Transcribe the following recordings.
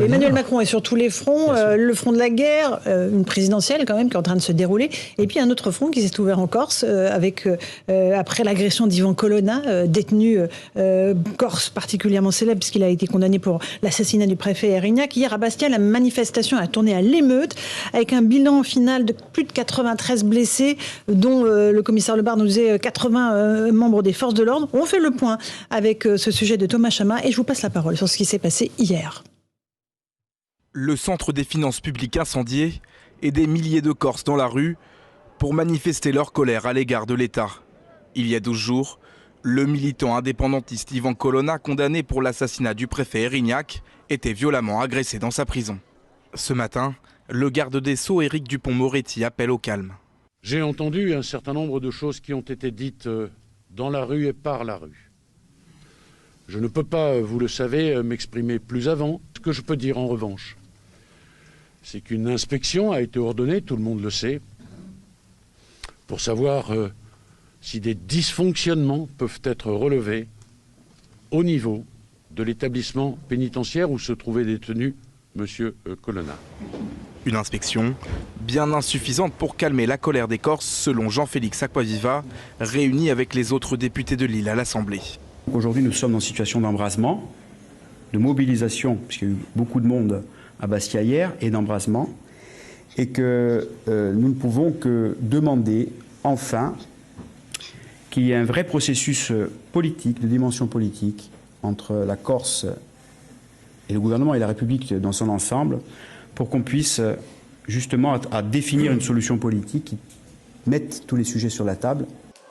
Emmanuel Macron est sur tous les fronts, le front de la guerre, une présidentielle quand même qui est en train de se dérouler, et puis un autre front qui s'est ouvert en Corse avec après l'agression d'Ivan Colonna, détenu corse particulièrement célèbre puisqu'il a été condamné pour l'assassinat du préfet Erignac. Hier à Bastia, la manifestation a tourné à l'émeute avec un bilan final de plus de 93 blessés, dont le commissaire Lebard nous disait 80 membres des forces de l'ordre. On fait le point avec ce sujet de Thomas Chama et je vous passe la parole sur ce qui s'est passé hier. Le centre des finances publiques incendié et des milliers de Corses dans la rue pour manifester leur colère à l'égard de l'État. Il y a 12 jours, le militant indépendantiste Ivan Colonna, condamné pour l'assassinat du préfet Erignac, était violemment agressé dans sa prison. Ce matin, le garde des Sceaux Éric Dupond-Moretti appelle au calme. J'ai entendu un certain nombre de choses qui ont été dites dans la rue et par la rue. Je ne peux pas, vous le savez, m'exprimer plus avant. Ce que je peux dire en revanche, c'est qu'une inspection a été ordonnée, tout le monde le sait, pour savoir si des dysfonctionnements peuvent être relevés au niveau de l'établissement pénitentiaire où se trouvait détenu M. Colonna. Une inspection bien insuffisante pour calmer la colère des Corses, selon Jean-Félix Acquaviva, réuni avec les autres députés de l'île à l'Assemblée. Aujourd'hui, nous sommes en situation d'embrasement, de mobilisation, puisqu'il y a eu beaucoup de monde à Bastia hier, et d'embrasement, et que nous ne pouvons que demander, enfin, qu'il y ait un vrai processus politique, de dimension politique, entre la Corse et le gouvernement et la République dans son ensemble, pour qu'on puisse justement à définir une solution politique qui mette tous les sujets sur la table.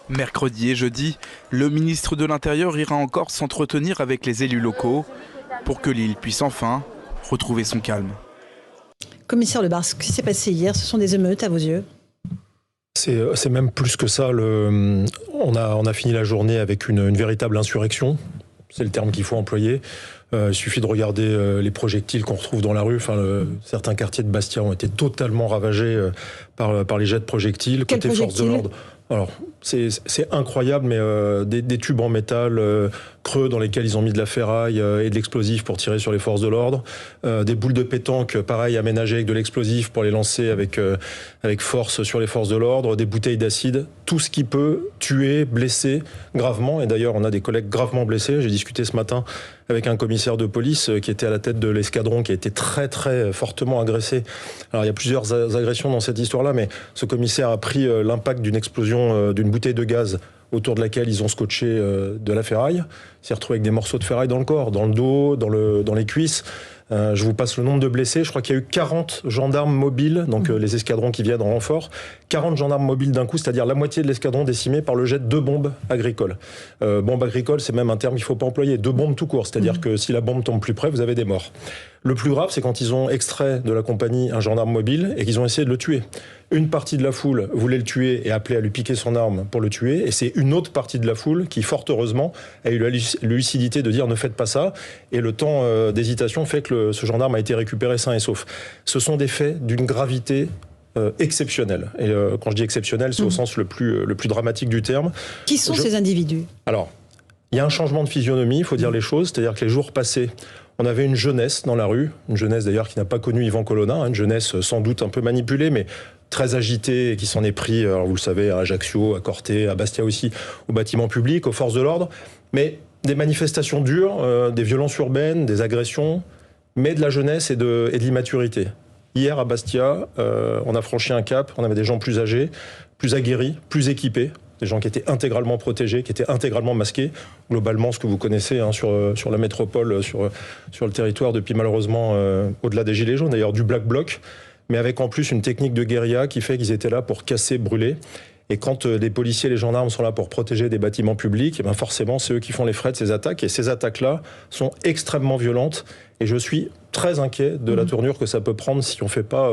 Mercredi et jeudi, le ministre de l'Intérieur ira encore s'entretenir avec les élus locaux pour que l'île puisse enfin retrouver son calme. Commissaire Lebard, ce qui s'est passé hier, ce sont des émeutes à vos yeux? C'est même plus que ça. On a fini la journée avec une véritable insurrection. C'est le terme qu'il faut employer. Il suffit de regarder les projectiles qu'on retrouve dans la rue. Certains quartiers de Bastia ont été totalement ravagés par les jets de projectiles. Quel côté force de l'ordre. Alors, c'est incroyable, mais des tubes en métal creux dans lesquels ils ont mis de la ferraille et de l'explosif pour tirer sur les forces de l'ordre. Des boules de pétanque, pareil, aménagées avec de l'explosif pour les lancer avec force sur les forces de l'ordre. Des bouteilles d'acide. Tout ce qui peut tuer, blesser gravement. Et d'ailleurs, on a des collègues gravement blessés. J'ai discuté ce matin avec un commissaire de police qui était à la tête de l'escadron, qui a été très très fortement agressé. Alors il y a plusieurs agressions dans cette histoire-là, mais ce commissaire a pris l'impact d'une explosion d'une bouteille de gaz autour de laquelle ils ont scotché de la ferraille. Il s'est retrouvé avec des morceaux de ferraille dans le corps, dans le dos, dans les cuisses. Je vous passe le nombre de blessés. Je crois qu'il y a eu 40 gendarmes mobiles, donc les escadrons qui viennent en renfort. 40 gendarmes mobiles d'un coup, c'est-à-dire la moitié de l'escadron décimé par le jet de 2 bombes agricoles. Bombe agricole, c'est même un terme qu'il ne faut pas employer. 2 bombes tout court, c'est-à-dire que si la bombe tombe plus près, vous avez des morts. Le plus grave, c'est quand ils ont extrait de la compagnie un gendarme mobile et qu'ils ont essayé de le tuer. Une partie de la foule voulait le tuer et appelait à lui piquer son arme pour le tuer. Et c'est une autre partie de la foule qui, fort heureusement, a eu la lucidité de dire ne faites pas ça. Et le temps d'hésitation fait que ce gendarme a été récupéré sain et sauf. Ce sont des faits d'une gravité exceptionnelle. Et quand je dis exceptionnel, c'est au sens le plus dramatique du terme. Qui sont ces individus? Alors, il y a un changement de physionomie, il faut dire les choses. C'est-à-dire que les jours passés, on avait une jeunesse dans la rue, une jeunesse d'ailleurs qui n'a pas connu Ivan Colonna, une jeunesse sans doute un peu manipulée, mais très agitée et qui s'en est pris, alors vous le savez, à Ajaccio, à Corté, à Bastia aussi, aux bâtiments publics, aux forces de l'ordre. Mais des manifestations dures, des violences urbaines, des agressions, mais de la jeunesse et de l'immaturité. Hier à Bastia, on a franchi un cap, on avait des gens plus âgés, plus aguerris, plus équipés. Des gens qui étaient intégralement protégés, qui étaient intégralement masqués. Globalement, ce que vous connaissez sur la métropole, sur le territoire, depuis malheureusement, au-delà des gilets jaunes, d'ailleurs du Black Bloc, mais avec en plus une technique de guérilla qui fait qu'ils étaient là pour casser, brûler. Et quand les policiers et les gendarmes sont là pour protéger des bâtiments publics, et bien forcément, c'est eux qui font les frais de ces attaques. Et ces attaques-là sont extrêmement violentes. Et je suis très inquiet de la tournure que ça peut prendre si on ne fait pas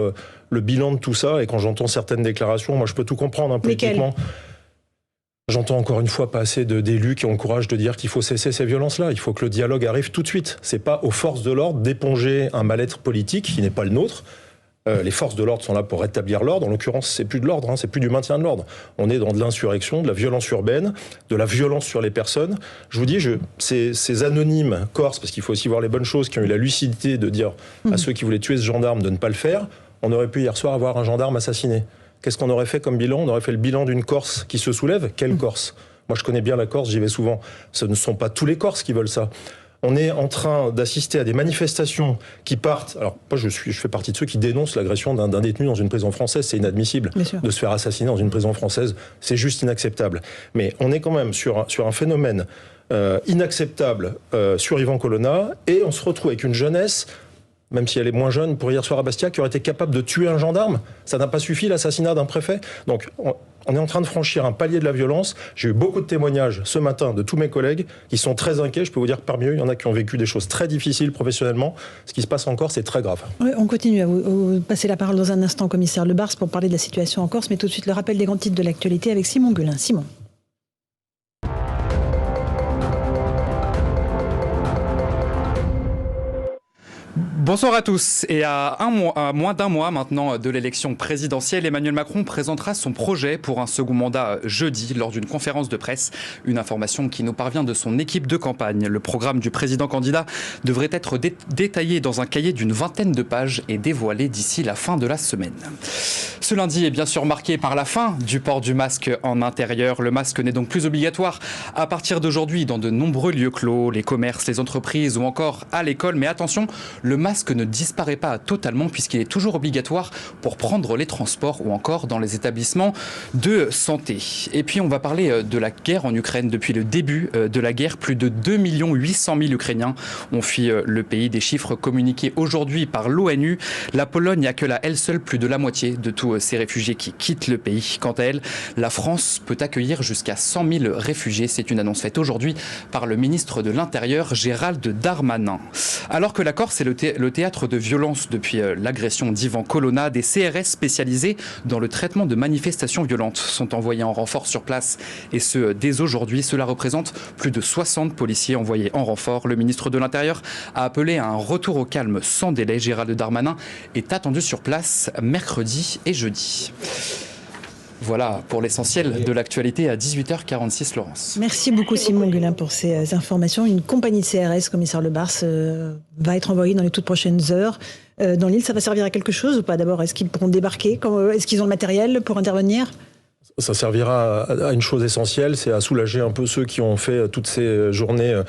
le bilan de tout ça. Et quand j'entends certaines déclarations, moi je peux tout comprendre politiquement. J'entends encore une fois pas assez d'élus qui ont le courage de dire qu'il faut cesser ces violences-là. Il faut que le dialogue arrive tout de suite. C'est pas aux forces de l'ordre d'éponger un mal-être politique qui n'est pas le nôtre. Les forces de l'ordre sont là pour rétablir l'ordre. En l'occurrence, c'est plus de l'ordre, c'est plus du maintien de l'ordre. On est dans de l'insurrection, de la violence urbaine, de la violence sur les personnes. Je vous dis, ces anonymes corses, parce qu'il faut aussi voir les bonnes choses, qui ont eu la lucidité de dire à ceux qui voulaient tuer ce gendarme de ne pas le faire. On aurait pu hier soir avoir un gendarme assassiné. Qu'est-ce qu'on aurait fait comme bilan ? On aurait fait le bilan d'une Corse qui se soulève. Quelle Corse ? Moi, je connais bien la Corse, j'y vais souvent. Ce ne sont pas tous les Corses qui veulent ça. On est en train d'assister à des manifestations qui partent. Alors, moi, je fais partie de ceux qui dénoncent l'agression d'un détenu dans une prison française. C'est inadmissible de se faire assassiner dans une prison française. C'est juste inacceptable. Mais on est quand même sur un phénomène inacceptable sur Yvan Colonna, et on se retrouve avec une jeunesse, même si elle est moins jeune, pour hier soir à Bastia, qui aurait été capable de tuer un gendarme. Ça n'a pas suffi, l'assassinat d'un préfet. Donc, on est en train de franchir un palier de la violence. J'ai eu beaucoup de témoignages ce matin de tous mes collègues qui sont très inquiets. Je peux vous dire que parmi eux, il y en a qui ont vécu des choses très difficiles professionnellement. Ce qui se passe en Corse, c'est très grave. Oui, on continue à vous passer la parole dans un instant, commissaire Lebars, pour parler de la situation en Corse. Mais tout de suite, le rappel des grands titres de l'actualité avec Simon Guelin. Simon. Bonsoir à tous. Et à moins d'un mois maintenant de l'élection présidentielle, Emmanuel Macron présentera son projet pour un second mandat jeudi lors d'une conférence de presse. Une information qui nous parvient de son équipe de campagne. Le programme du président candidat devrait être détaillé dans un cahier d'une 20aine de pages et dévoilé d'ici la fin de la semaine. Ce lundi est bien sûr marqué par la fin du port du masque en intérieur. Le masque n'est donc plus obligatoire à partir d'aujourd'hui dans de nombreux lieux clos, les commerces, les entreprises ou encore à l'école. Mais attention, le masque ne disparaît pas totalement puisqu'il est toujours obligatoire pour prendre les transports ou encore dans les établissements de santé. Et puis on va parler de la guerre en Ukraine. Depuis le début de la guerre, plus de 2 800 000 Ukrainiens ont fui le pays. Des chiffres communiqués aujourd'hui par l'ONU. La Pologne accueille à elle seule plus de la moitié de tous ces réfugiés qui quittent le pays. Quant à elle, la France peut accueillir jusqu'à 100 000 réfugiés. C'est une annonce faite aujourd'hui par le ministre de l'Intérieur, Gérald Darmanin. Alors que la Corse est le théâtre de violence depuis l'agression d'Yvan Colonna, des CRS spécialisés dans le traitement de manifestations violentes sont envoyés en renfort sur place, et ce dès aujourd'hui. Cela représente plus de 60 policiers envoyés en renfort. Le ministre de l'Intérieur a appelé à un retour au calme sans délai. Gérald Darmanin est attendu sur place mercredi et jeudi. Voilà pour l'essentiel de l'actualité à 18h46, Laurence. Merci beaucoup Simon Guelin pour ces informations. Une compagnie de CRS, commissaire Lebars, va être envoyée dans les toutes prochaines heures dans l'île. Ça va servir à quelque chose ou pas ? D'abord, est-ce qu'ils pourront débarquer ? Est-ce qu'ils ont le matériel pour intervenir ? Ça servira à une chose essentielle, c'est à soulager un peu ceux qui ont fait toutes ces journées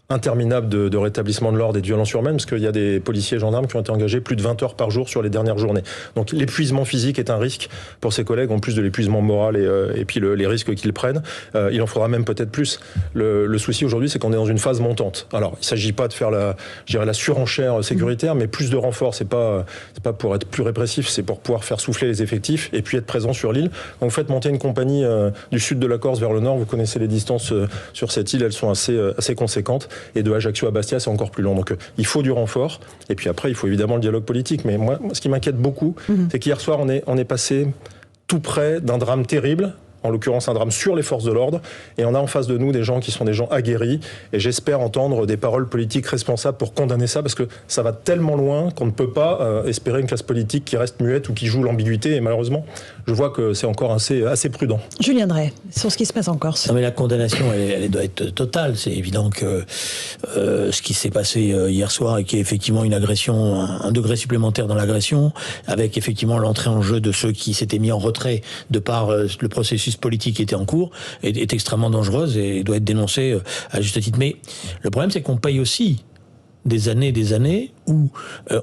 interminable de rétablissement de l'ordre et de violence urbaine, parce qu'il y a des policiers et gendarmes qui ont été engagés plus de 20 heures par jour sur les dernières journées. Donc l'épuisement physique est un risque pour ces collègues, en plus de l'épuisement moral et puis les risques qu'ils prennent. Il en faudra même peut-être plus. Le souci aujourd'hui, c'est qu'on est dans une phase montante. Alors, il ne s'agit pas de faire la surenchère sécuritaire, mais plus de renforts. C'est pas pour être plus répressif, c'est pour pouvoir faire souffler les effectifs et puis être présent sur l'île. Donc, vous faites monter une compagnie du sud de la Corse vers le nord. Vous connaissez les distances sur cette île, elles sont assez conséquentes. Et de Ajaccio à Bastia, c'est encore plus long. Donc il faut du renfort. Et puis après, il faut évidemment le dialogue politique. Mais moi, ce qui m'inquiète beaucoup, c'est qu'hier soir, on est passé tout près d'un drame terrible. En l'occurrence un drame sur les forces de l'ordre, et on a en face de nous des gens qui sont des gens aguerris, et j'espère entendre des paroles politiques responsables pour condamner ça, parce que ça va tellement loin qu'on ne peut pas espérer une classe politique qui reste muette ou qui joue l'ambiguïté, et malheureusement, je vois que c'est encore assez prudent. Julien Drey, sur ce qui se passe en Corse. Non mais la condamnation, elle doit être totale. C'est évident que ce qui s'est passé hier soir, et qui est effectivement une agression, un degré supplémentaire dans l'agression, avec effectivement l'entrée en jeu de ceux qui s'étaient mis en retrait de par le processus politique qui était en cours, est extrêmement dangereuse et doit être dénoncée à juste titre. Mais le problème, c'est qu'on paye aussi des années où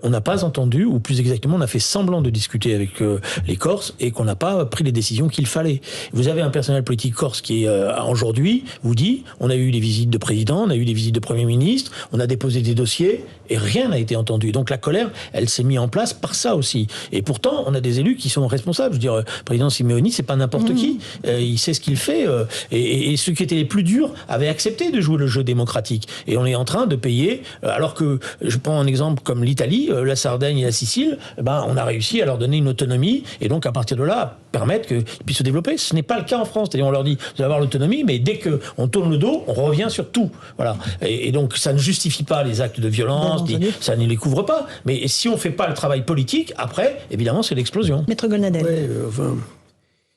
on n'a pas entendu, ou plus exactement on a fait semblant de discuter avec les Corses et qu'on n'a pas pris les décisions qu'il fallait. Vous avez un personnel politique corse qui aujourd'hui vous dit, on a eu des visites de président, on a eu des visites de premier ministre, on a déposé des dossiers et rien n'a été entendu. Donc la colère, elle s'est mise en place par ça aussi. Et pourtant, on a des élus qui sont responsables. Je veux dire, le président Simeoni, c'est pas n'importe qui. Il sait ce qu'il fait. Et ceux qui étaient les plus durs avaient accepté de jouer le jeu démocratique. Et on est en train de payer, alors que, je prends un exemple exemple, comme l'Italie, la Sardaigne et la Sicile, on a réussi à leur donner une autonomie et donc à partir de là, permettre qu'ils puissent se développer. Ce n'est pas le cas en France. C'est-à-dire, on leur dit, vous allez avoir l'autonomie, mais dès qu'on tourne le dos, on revient sur tout. Voilà. Et donc, ça ne justifie pas les actes de violence, ça ne les couvre pas. Mais si on ne fait pas le travail politique, après, évidemment, c'est l'explosion. Maître Golnadel. Ouais,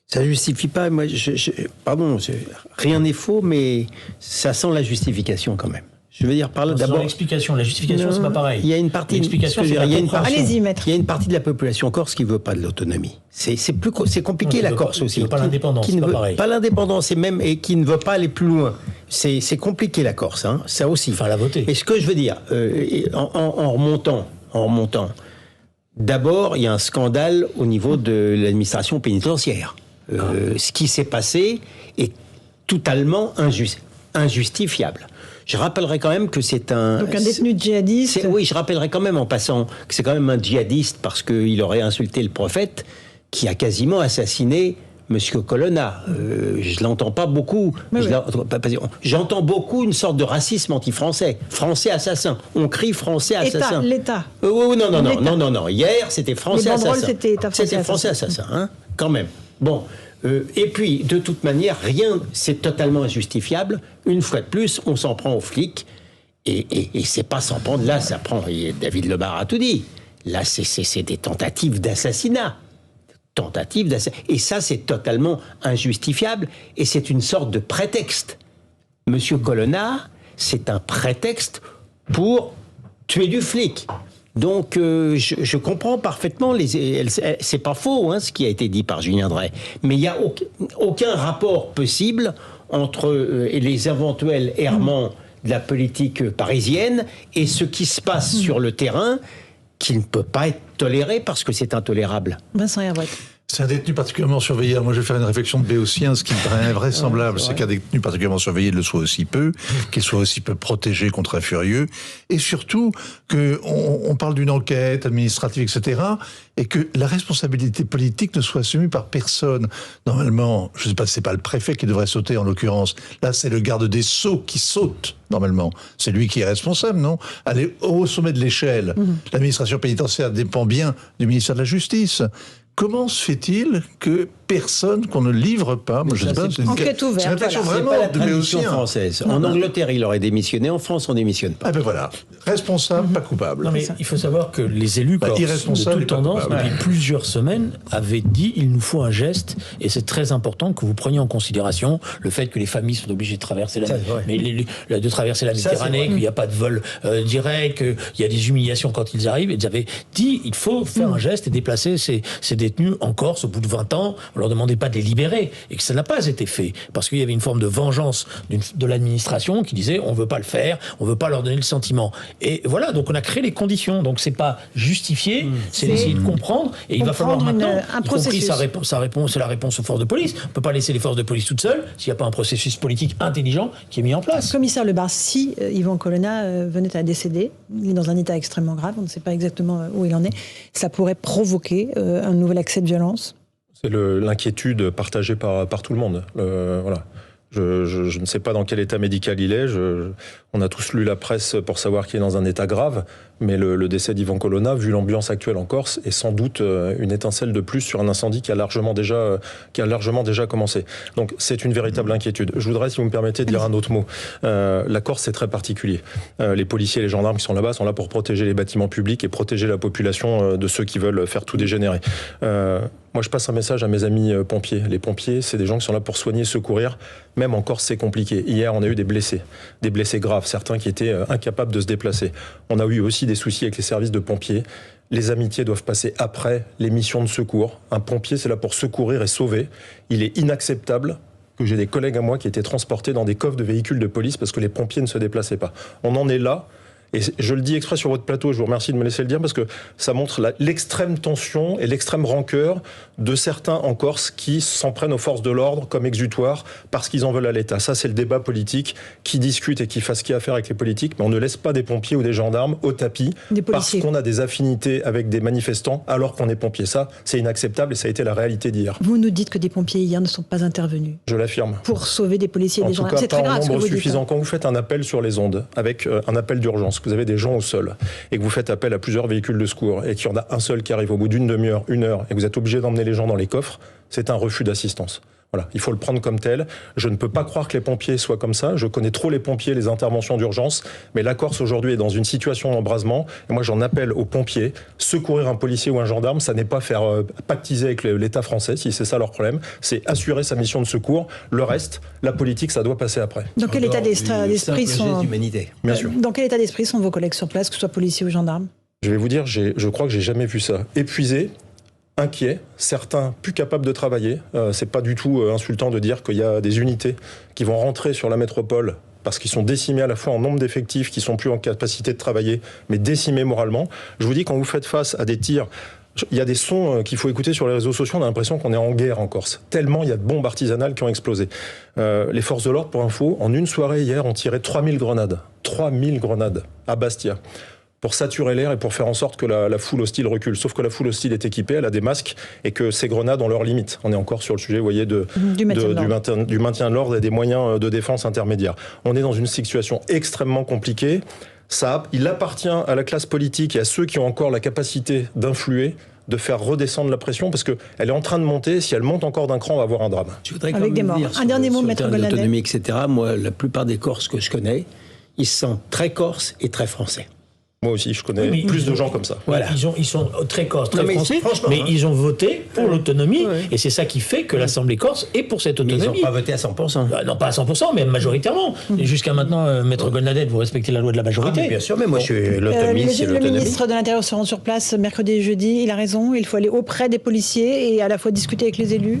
ça ne justifie pas. Moi, rien n'est faux, mais ça sent la justification quand même. Je veux dire, d'abord l'explication. La justification, c'est pas pareil. Il y a une partie. Allez-y, maître. Il y a une partie de la population corse qui veut pas de l'autonomie. C'est compliqué la Corse aussi. Qui veut pas l'indépendance. C'est pas pareil. Pas l'indépendance et qui ne veut pas aller plus loin. C'est compliqué la Corse. Hein, ça aussi. Enfin, la voter. Et ce que je veux dire, en remontant, d'abord, il y a un scandale au niveau de l'administration pénitentiaire. Ce qui s'est passé est totalement injustifiable. Je rappellerai quand même que c'est un... Donc un détenu djihadiste. Oui, je rappellerai quand même en passant que c'est quand même un djihadiste parce qu'il aurait insulté le prophète qui a quasiment assassiné Monsieur Colonna. Je l'entends pas beaucoup. J'entends beaucoup une sorte de racisme anti-français. Français assassin. On crie français assassin. L'État. Non. Hier, c'était français assassin. C'était français assassin, hein, quand même. Bon. Et puis, de toute manière, rien, c'est totalement injustifiable. Une fois de plus, on s'en prend aux flics. Et c'est pas s'en prendre. Là, ça prend. David Lebar a tout dit. Là, c'est des tentatives d'assassinat. Et ça, c'est totalement injustifiable. Et c'est une sorte de prétexte. Monsieur Colonna, c'est un prétexte pour tuer du flic. Donc, je comprends parfaitement, c'est pas faux, hein, ce qui a été dit par Julien Drey, mais il n'y a aucun rapport possible entre les éventuels errements de la politique parisienne et ce qui se passe sur le terrain, qui ne peut pas être toléré parce que c'est intolérable. Vincent Herouet. C'est un détenu particulièrement surveillé. Alors moi, je vais faire une réflexion de béotien. Ce qui me paraît invraisemblable, c'est qu'un détenu particulièrement surveillé le soit aussi peu, qu'il soit aussi peu protégé contre un furieux, et surtout qu'on parle d'une enquête administrative, etc., et que la responsabilité politique ne soit assumée par personne. Normalement, je ne sais pas si c'est pas le préfet qui devrait sauter en l'occurrence. Là, c'est le garde des Sceaux qui saute. Normalement, c'est lui qui est responsable, non? Allez, au sommet de l'échelle, l'administration pénitentiaire dépend bien du ministère de la Justice. Comment se fait-il que personne, qu'on ne livre pas, moi je sais pas, c'est une enquête ouverte. C'est pas la tradition française. En Angleterre, il aurait démissionné. En France, on démissionne pas. Ah ben voilà, responsable, pas coupable. Non mais il faut savoir que les élus corses de toute tendance, depuis plusieurs semaines, avaient dit il nous faut un geste, et c'est très important que vous preniez en considération le fait que les familles sont obligées de traverser la Méditerranée, qu'il n'y a pas de vol direct, qu'il y a des humiliations quand ils arrivent. Et ils avaient dit il faut faire un geste et déplacer ces détenus en Corse au bout de 20 ans. On leur demandait pas de les libérer, et que ça n'a pas été fait parce qu'il y avait une forme de vengeance de l'administration qui disait on veut pas le faire, on veut pas leur donner le sentiment. Et voilà, donc on a créé les conditions. Donc c'est pas justifié, c'est d'essayer de comprendre. Et il va falloir maintenant, y compris c'est la réponse aux forces de police. On peut pas laisser les forces de police toutes seules s'il n'y a pas un processus politique intelligent qui est mis en place. Commissaire Lebar, si Yvan Colonna venait à décéder, il est dans un état extrêmement grave, on ne sait pas exactement où il en est, ça pourrait provoquer un nouvel accès de violence. C'est l'inquiétude partagée par tout le monde. Voilà. Je ne sais pas dans quel état médical il est. On a tous lu la presse pour savoir qu'il est dans un état grave, mais le décès d'Yvan Colonna, vu l'ambiance actuelle en Corse, est sans doute une étincelle de plus sur un incendie qui a largement déjà commencé. Donc c'est une véritable inquiétude. Je voudrais, si vous me permettez, dire un autre mot. La Corse, c'est très particulier. Les policiers et les gendarmes qui sont là-bas sont là pour protéger les bâtiments publics et protéger la population de ceux qui veulent faire tout dégénérer. Moi, je passe un message à mes amis pompiers. Les pompiers, c'est des gens qui sont là pour soigner, secourir. Même en Corse, c'est compliqué. Hier, on a eu des blessés graves, certains qui étaient incapables de se déplacer. On a eu aussi des soucis avec les services de pompiers. Les amitiés doivent passer après les missions de secours. Un pompier, c'est là pour secourir et sauver. Il est inacceptable que j'ai des collègues à moi qui étaient transportés dans des coffres de véhicules de police parce que les pompiers ne se déplaçaient pas. On en est là. Et je le dis exprès sur votre plateau, je vous remercie de me laisser le dire, parce que ça montre l'extrême tension et l'extrême rancœur de certains en Corse qui s'en prennent aux forces de l'ordre comme exutoire parce qu'ils en veulent à l'État. Ça, c'est le débat politique qui discute et qui fasse ce qu'il y a à faire avec les politiques, mais on ne laisse pas des pompiers ou des gendarmes au tapis parce qu'on a des affinités avec des manifestants alors qu'on est pompier. Ça, c'est inacceptable et ça a été la réalité d'hier. Vous nous dites que des pompiers hier ne sont pas intervenus. Je l'affirme. Pour sauver des policiers et des gendarmes. C'est très grave ce que vous dites. En tout cas, pas en nombre suffisant. Quand vous faites un appel sur les ondes avec un appel d'urgence, d'urgence, que vous avez des gens au sol, et que vous faites appel à plusieurs véhicules de secours, et qu'il y en a un seul qui arrive au bout d'une demi-heure, 1 heure, et que vous êtes obligé d'emmener les gens dans les coffres, c'est un refus d'assistance. Voilà, il faut le prendre comme tel. Je ne peux pas croire que les pompiers soient comme ça. Je connais trop les pompiers, les interventions d'urgence. Mais la Corse aujourd'hui est dans une situation d'embrasement. Et moi, j'en appelle aux pompiers. Secourir un policier ou un gendarme, ça n'est pas faire pactiser avec l'État français, si c'est ça leur problème. C'est assurer sa mission de secours. Le reste, la politique, ça doit passer après. Dans quel état d'esprit sont... Bien sûr. Dans quel état d'esprit sont vos collègues sur place, que ce soit policiers ou gendarmes? Je vais vous dire, je crois que j'ai jamais vu ça. Épuisés, inquiets, certains plus capables de travailler. C'est pas du tout insultant de dire qu'il y a des unités qui vont rentrer sur la métropole parce qu'ils sont décimés à la fois en nombre d'effectifs, qui sont plus en capacité de travailler, mais décimés moralement. Je vous dis, quand vous faites face à des tirs, il y a des sons qu'il faut écouter sur les réseaux sociaux, on a l'impression qu'on est en guerre en Corse. Tellement il y a de bombes artisanales qui ont explosé. Les forces de l'ordre, pour info, en une soirée hier, ont tiré 3000 grenades. 3000 grenades à Bastia, pour saturer l'air et pour faire en sorte que la foule hostile recule. Sauf que la foule hostile est équipée, elle a des masques, et que ces grenades ont leurs limites. On est encore sur le sujet, vous voyez, du maintien de l'ordre et des moyens de défense intermédiaires. On est dans une situation extrêmement compliquée. Il appartient à la classe politique et à ceux qui ont encore la capacité d'influer, de faire redescendre la pression, parce qu'elle est en train de monter. Si elle monte encore d'un cran, on va avoir un drame. Je voudrais avec des morts. Un dernier mot, Maître Golnadel. L'autonomie, etc. Moi, la plupart des Corses que je connais, ils se sentent très Corses et très Français. Moi aussi, je connais plus de gens comme ça. Voilà. Ils sont très corses, très français, mais ils ont voté pour l'autonomie, et c'est ça qui fait que l'Assemblée corse est pour cette autonomie. Mais ils n'ont pas voté à 100%. Non, pas à 100%, mais majoritairement. Et jusqu'à maintenant, Maître Golnadel, vous respectez la loi de la majorité. Mais bien sûr, mais moi, je suis l'autonomie, c'est l'autonomie. Le ministre de l'Intérieur se rend sur place mercredi et jeudi. Il a raison, il faut aller auprès des policiers et à la fois discuter avec les élus.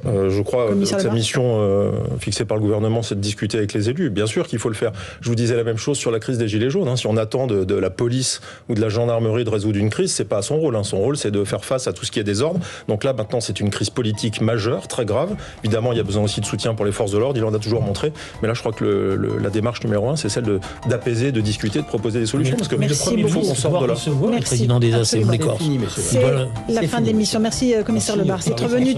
Je crois que sa mission fixée par le gouvernement, c'est de discuter avec les élus. Bien sûr qu'il faut le faire. Je vous disais la même chose sur la crise des Gilets jaunes. Si on attend de la police ou de la gendarmerie de résoudre une crise, c'est pas son rôle. Son rôle, c'est de faire face à tout ce qui est désordre. Donc là, maintenant, c'est une crise politique majeure, très grave. Évidemment, il y a besoin aussi de soutien pour les forces de l'ordre. Il en a toujours montré. Mais là, je crois que la démarche numéro 1, c'est celle d'apaiser, de discuter, de proposer des solutions. Parce que il faut qu'on sorte de là. Le président des assemblées corses. C'est la fin de l'émission. Merci, commissaire Lebar. C'est revenu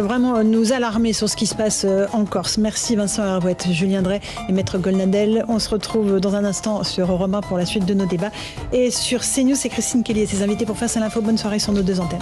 vraiment nous alarmer sur ce qui se passe en Corse. Merci Vincent Hervouette, Julien Drey et Maître Golnadel. On se retrouve dans un instant sur Europe 1 pour la suite de nos débats. Et sur CNews, c'est Christine Kelly et ses invités pour Face à l'info. Bonne soirée sur nos 2 antennes.